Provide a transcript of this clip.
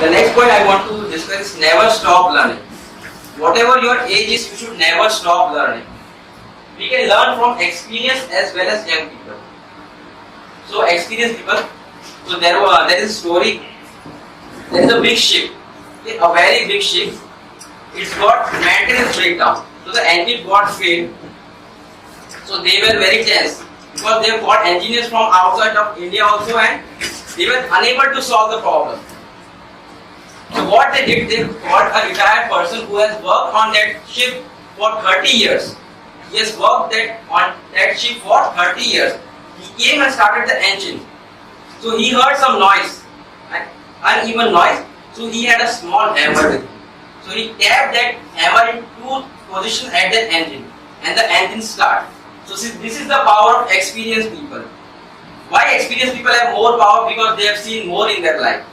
The next point I want to discuss is never stop learning. Whatever your age is, you should never stop learning. We can learn from experienced as well as young people. So experienced people, so there is a story. There is a big ship, okay, a very big ship. It's got maintenance breakdown. So the engine got failed. So they were very tense because they got engineers from outside of India also, and they were unable to solve the problem. So what they did, they got a retired person who has worked on that ship for 30 years. He has worked on that ship for 30 years. He came and started the engine. So he heard some noise, uneven noise. So he had a small hammer with him. So he tapped that hammer in two positions at the engine, and the engine started. So see, this is the power of experienced people. Why experienced people have more power? Because they have seen more in their life.